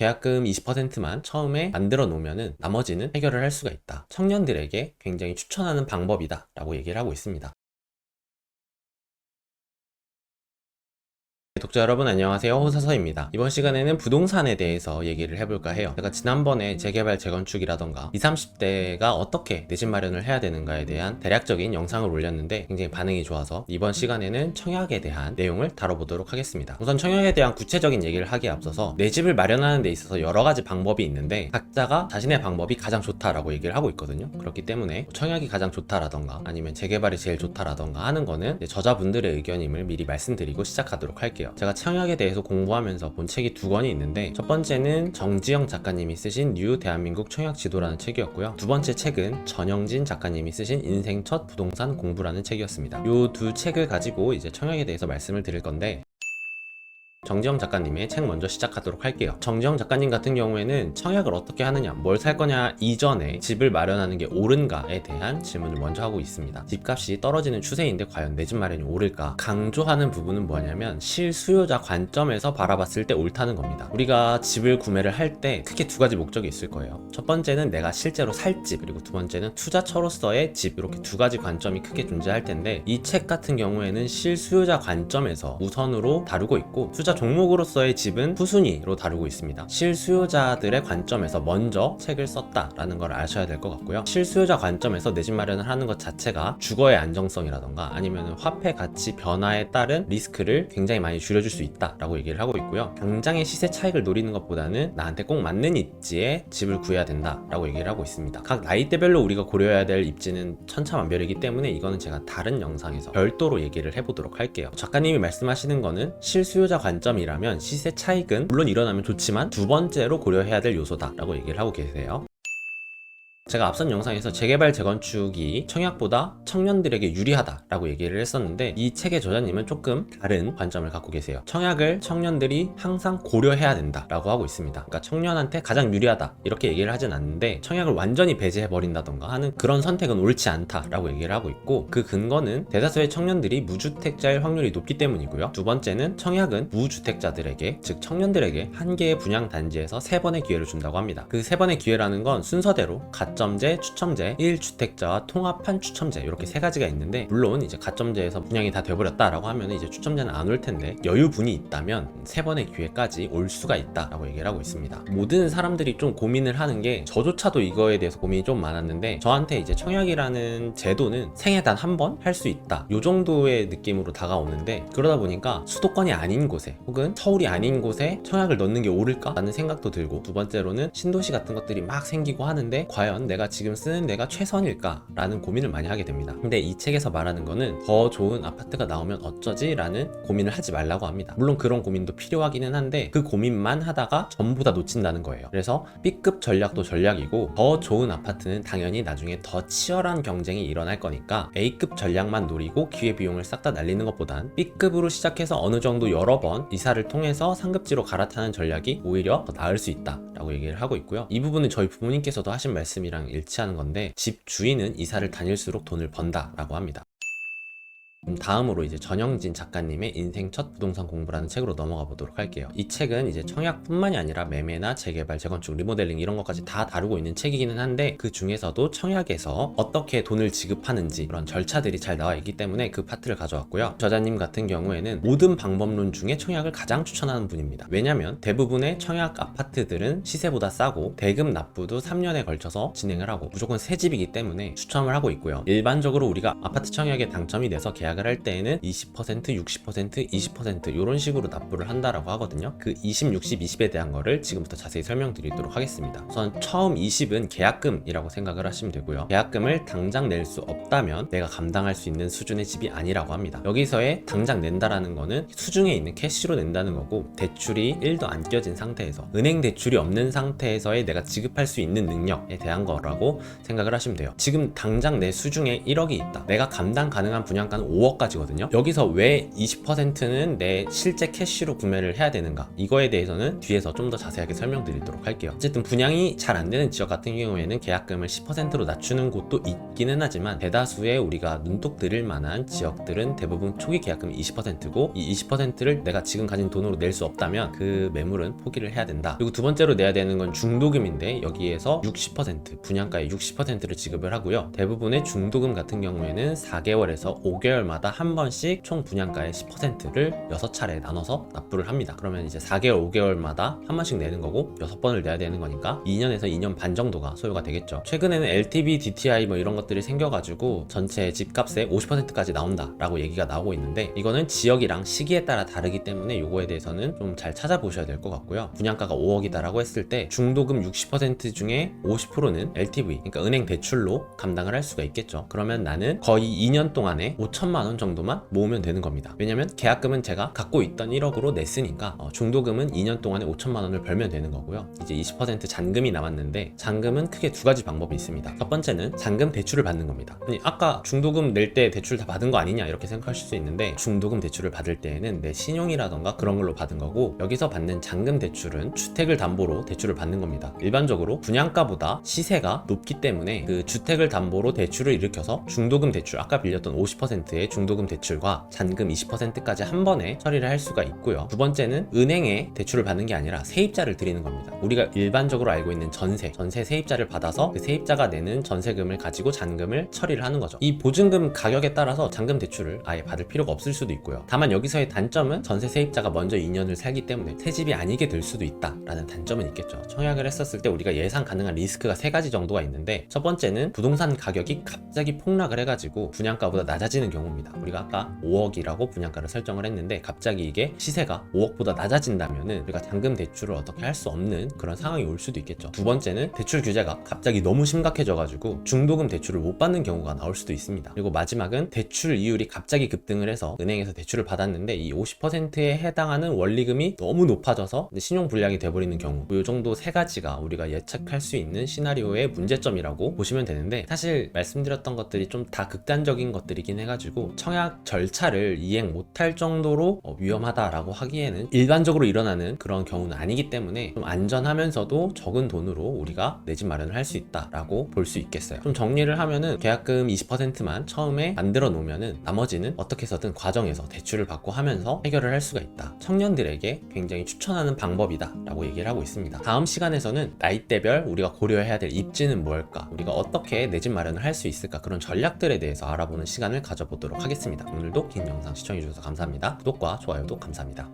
계약금 20%만 처음에 만들어 놓으면은 나머지는 해결을 할 수가 있다. 청년들에게 굉장히 추천하는 방법이다 라고 얘기를 하고 있습니다. 독자 여러분 안녕하세요, 호사서입니다. 이번 시간에는 부동산에 대해서 얘기를 해볼까 해요. 제가 지난번에 재개발 재건축이라던가 20, 30대가 어떻게 내 집 마련을 해야 되는가에 대한 대략적인 영상을 올렸는데 굉장히 반응이 좋아서 이번 시간에는 청약에 대한 내용을 다뤄보도록 하겠습니다. 우선 청약에 대한 구체적인 얘기를 하기에 앞서서 내 집을 마련하는 데 있어서 여러 가지 방법이 있는데 각자가 자신의 방법이 가장 좋다라고 얘기를 하고 있거든요. 그렇기 때문에 청약이 가장 좋다라던가 아니면 재개발이 제일 좋다라던가 하는 거는 저자분들의 의견임을 미리 말씀드리고 시작하도록 할게요. 제가 청약에 대해서 공부하면서 본 책이 두 권이 있는데 첫 번째는 정지영 작가님이 쓰신 뉴 대한민국 청약 지도라는 책이었고요. 두 번째 책은 전영진 작가님이 쓰신 인생 첫 부동산 공부라는 책이었습니다. 이 두 책을 가지고 이제 청약에 대해서 말씀을 드릴 건데 정지영 작가님의 책 먼저 시작하도록 할게요. 정지영 작가님 같은 경우에는 청약을 어떻게 하느냐, 뭘 살 거냐 이전에 집을 마련하는 게 옳은가에 대한 질문을 먼저 하고 있습니다. 집값이 떨어지는 추세인데 과연 내 집 마련이 옳을까? 강조하는 부분은 뭐냐면 실수요자 관점에서 바라봤을 때 옳다는 겁니다. 우리가 집을 구매를 할 때 크게 두 가지 목적이 있을 거예요. 첫 번째는 내가 실제로 살 집, 그리고 두 번째는 투자처로서의 집, 이렇게 두 가지 관점이 크게 존재할 텐데 이 책 같은 경우에는 실수요자 관점에서 우선으로 다루고 있고 투자 종목으로서의 집은 후순위로 다루고 있습니다. 실수요자들의 관점에서 먼저 책을 썼다라는 걸 아셔야 될 것 같고요. 실수요자 관점에서 내 집 마련을 하는 것 자체가 주거의 안정성이라던가 아니면 화폐 가치 변화에 따른 리스크를 굉장히 많이 줄여줄 수 있다라고 얘기를 하고 있고요. 당장의 시세 차익을 노리는 것보다는 나한테 꼭 맞는 입지에 집을 구해야 된다라고 얘기를 하고 있습니다. 각 나이대별로 우리가 고려해야 될 입지는 천차만별이기 때문에 이거는 제가 다른 영상에서 별도로 얘기를 해보도록 할게요. 작가님이 말씀하시는 거는 실수요자 관점이라면 시세 차익은 물론 일어나면 좋지만 두 번째로 고려해야 될 요소다 라고 얘기를 하고 계세요. 제가 앞선 영상에서 재개발 재건축이 청약보다 청년들에게 유리하다라고 얘기를 했었는데 이 책의 저자님은 조금 다른 관점을 갖고 계세요. 청약을 청년들이 항상 고려해야 된다라고 하고 있습니다. 그러니까 청년한테 가장 유리하다 이렇게 얘기를 하진 않는데 청약을 완전히 배제해버린다던가 하는 그런 선택은 옳지 않다라고 얘기를 하고 있고 그 근거는 대다수의 청년들이 무주택자일 확률이 높기 때문이고요. 두 번째는 청약은 무주택자들에게 즉 청년들에게 한 개의 분양 단지에서 3번의 기회를 준다고 합니다. 그 3번의 기회라는 건 순서대로 가점제, 추첨제, 1주택자와 통합한 추첨제 이렇게 세 가지가 있는데 물론 이제 가점제에서 분양이 다 돼버렸다라고 하면 이제 추첨제는 안 올 텐데 여유분이 있다면 3번의 기회까지 올 수가 있다라고 얘기를 하고 있습니다. 모든 사람들이 좀 고민을 하는 게 저조차도 이거에 대해서 고민이 좀 많았는데 저한테 이제 청약이라는 제도는 생애 단 한 번 할 수 있다 요 정도의 느낌으로 다가오는데 그러다 보니까 수도권이 아닌 곳에 혹은 서울이 아닌 곳에 청약을 넣는 게 옳을까? 라는 생각도 들고 두 번째로는 신도시 같은 것들이 막 생기고 하는데 과연 내가 지금 쓰는 데가 최선일까? 라는 고민을 많이 하게 됩니다. 근데 이 책에서 말하는 거는 더 좋은 아파트가 나오면 어쩌지? 라는 고민을 하지 말라고 합니다. 물론 그런 고민도 필요하기는 한데 그 고민만 하다가 전부 다 놓친다는 거예요. 그래서 B급 전략도 전략이고 더 좋은 아파트는 당연히 나중에 더 치열한 경쟁이 일어날 거니까 A급 전략만 노리고 기회비용을 싹 다 날리는 것보단 B급으로 시작해서 어느 정도 여러 번 이사를 통해서 상급지로 갈아타는 전략이 오히려 더 나을 수 있다 라고 얘기를 하고 있고요. 이 부분은 저희 부모님께서도 하신 말씀이랑 일치하는 건데 집 주인은 이사를 다닐수록 돈을 번다 라고 합니다. 다음으로 이제 전영진 작가님의 인생 첫 부동산 공부라는 책으로 넘어가 보도록 할게요. 이 책은 이제 청약뿐만이 아니라 매매나 재개발, 재건축, 리모델링 이런 것까지 다 다루고 있는 책이기는 한데 그 중에서도 청약에서 어떻게 돈을 지급하는지 그런 절차들이 잘 나와 있기 때문에 그 파트를 가져왔고요. 저자님 같은 경우에는 모든 방법론 중에 청약을 가장 추천하는 분입니다. 왜냐면 대부분의 청약 아파트들은 시세보다 싸고 대금 납부도 3년에 걸쳐서 진행을 하고 무조건 새 집이기 때문에 추첨을 하고 있고요. 일반적으로 우리가 아파트 청약에 당첨이 돼서 계약을 할 때에는 20%, 60%, 20% 이런 식으로 납부를 한다라고 하거든요. 그 20, 60, 20에 대한 거를 지금부터 자세히 설명드리도록 하겠습니다. 우선 처음 20은 계약금이라고 생각을 하시면 되고요. 계약금을 당장 낼 수 없다면 내가 감당할 수 있는 수준의 집이 아니라고 합니다. 여기서의 당장 낸다라는 거는 수중에 있는 캐시로 낸다는 거고 대출이 1도 안 껴진 상태에서 은행 대출이 없는 상태에서의 내가 지급할 수 있는 능력에 대한 거라고 생각을 하시면 돼요. 지금 당장 내 수중에 1억이 있다. 내가 감당 가능한 분양가는 5억까지거든요. 여기서 왜 20%는 내 실제 캐시로 구매를 해야 되는가, 이거에 대해서는 뒤에서 좀 더 자세하게 설명드리도록 할게요. 어쨌든 분양이 잘 안 되는 지역 같은 경우에는 계약금을 10%로 낮추는 곳도 있기는 하지만 대다수의 우리가 눈독 들일 만한 지역들은 대부분 초기 계약금이 20%고 이 20%를 내가 지금 가진 돈으로 낼 수 없다면 그 매물은 포기를 해야 된다. 그리고 두 번째로 내야 되는 건 중도금인데 여기에서 60%, 분양가의 60%를 지급을 하고요. 대부분의 중도금 같은 경우에는 4개월에서 5개월마다 한 번씩 총 분양가의 10%를 6차례 나눠서 납부를 합니다. 그러면 이제 4개월, 5개월마다 한 번씩 내는 거고 6번을 내야 되는 거니까 2년에서 2년 반 정도가 소요가 되겠죠. 최근에는 LTV, DTI 뭐 이런 것들이 생겨가지고 전체 집값의 50%까지 나온다라고 얘기가 나오고 있는데 이거는 지역이랑 시기에 따라 다르기 때문에 요거에 대해서는 좀 잘 찾아보셔야 될 것 같고요. 분양가가 5억이다라고 했을 때 중도금 60% 중에 50%는 LTV, 그러니까 은행 대출로 감당을 할 수가 있겠죠. 그러면 나는 거의 2년 동안에 5천만 원 정도만 모으면 되는 겁니다. 왜냐면 계약금은 제가 갖고 있던 1억으로 냈으니까 중도금은 2년 동안에 5천만 원을 벌면 되는 거고요. 이제 20% 잔금이 남았는데 잔금은 크게 두 가지 방법이 있습니다. 첫 번째는 잔금 대출을 받는 겁니다. 아니, 아까 중도금 낼 때 대출 다 받은 거 아니냐 이렇게 생각하실 수 있는데 중도금 대출을 받을 때에는 내 신용이라던가 그런 걸로 받은 거고 여기서 받는 잔금 대출은 주택을 담보로 대출을 받는 겁니다. 일반적으로 분양가보다 시세가 높기 때문에 그 주택을 담보로 대출을 일으켜서 중도금 대출, 아까 빌렸던 50%의 중도금 대출과 잔금 20%까지 한 번에 처리를 할 수가 있고요. 두 번째는 은행에 대출을 받는 게 아니라 세입자를 드리는 겁니다. 우리가 일반적으로 알고 있는 전세 세입자를 받아서 그 세입자가 내는 전세금을 가지고 잔금을 처리를 하는 거죠. 이 보증금 가격에 따라서 잔금 대출을 아예 받을 필요가 없을 수도 있고요. 다만 여기서의 단점은 전세 세입자가 먼저 2년을 살기 때문에 새 집이 아니게 될 수도 있다라는 단점은 있겠죠. 청약을 했었을 때 우리가 예상 가능한 리스크가 세 가지 정도가 있는데 첫 번째는 부동산 가격이 갑자기 폭락을 해가지고 분양가보다 낮아지는 경우입니다. 우리가 아까 5억이라고 분양가를 설정을 했는데 갑자기 이게 시세가 5억보다 낮아진다면은 우리가 잔금 대출을 어떻게 할 수 없는 그런 상황이 올 수도 있겠죠. 두 번째는 대출 규제가 갑자기 너무 심각해져가지고 중도금 대출을 못 받는 경우가 나올 수도 있습니다. 그리고 마지막은 대출 이율이 갑자기 급등을 해서 은행에서 대출을 받았는데 이 50%에 해당하는 원리금이 너무 높아져서 신용 불량이 돼버리는 경우, 이 정도 세 가지가 우리가 예측할 수 있는 시나리오의 문제점이라고 보시면 되는데 사실 말씀드렸던 것들이 좀 다 극단적인 것들이긴 해가지고 청약 절차를 이행 못할 정도로 위험하다라고 하기에는 일반적으로 일어나는 그런 경우는 아니기 때문에 좀 안전하면서도 적은 돈으로 우리가 내 집 마련을 할 수 있다라고 볼 수 있겠어요. 좀 정리를 하면은 계약금 20%만 처음에 만들어 놓으면은 나머지는 어떻게 해서든 과정에서 대출을 받고 하면서 해결을 할 수가 있다. 청년들에게 굉장히 추천하는 방법이다 라고 얘기를 하고 있습니다. 다음 시간에서는 나이대별 우리가 고려해야 될 입지는 뭘까, 우리가 어떻게 내 집 마련을 할 수 있을까, 그런 전략들에 대해서 알아보는 시간을 가져보도록 하겠습니다. 오늘도 긴 영상 시청해주셔서 감사합니다. 구독과 좋아요도 감사합니다.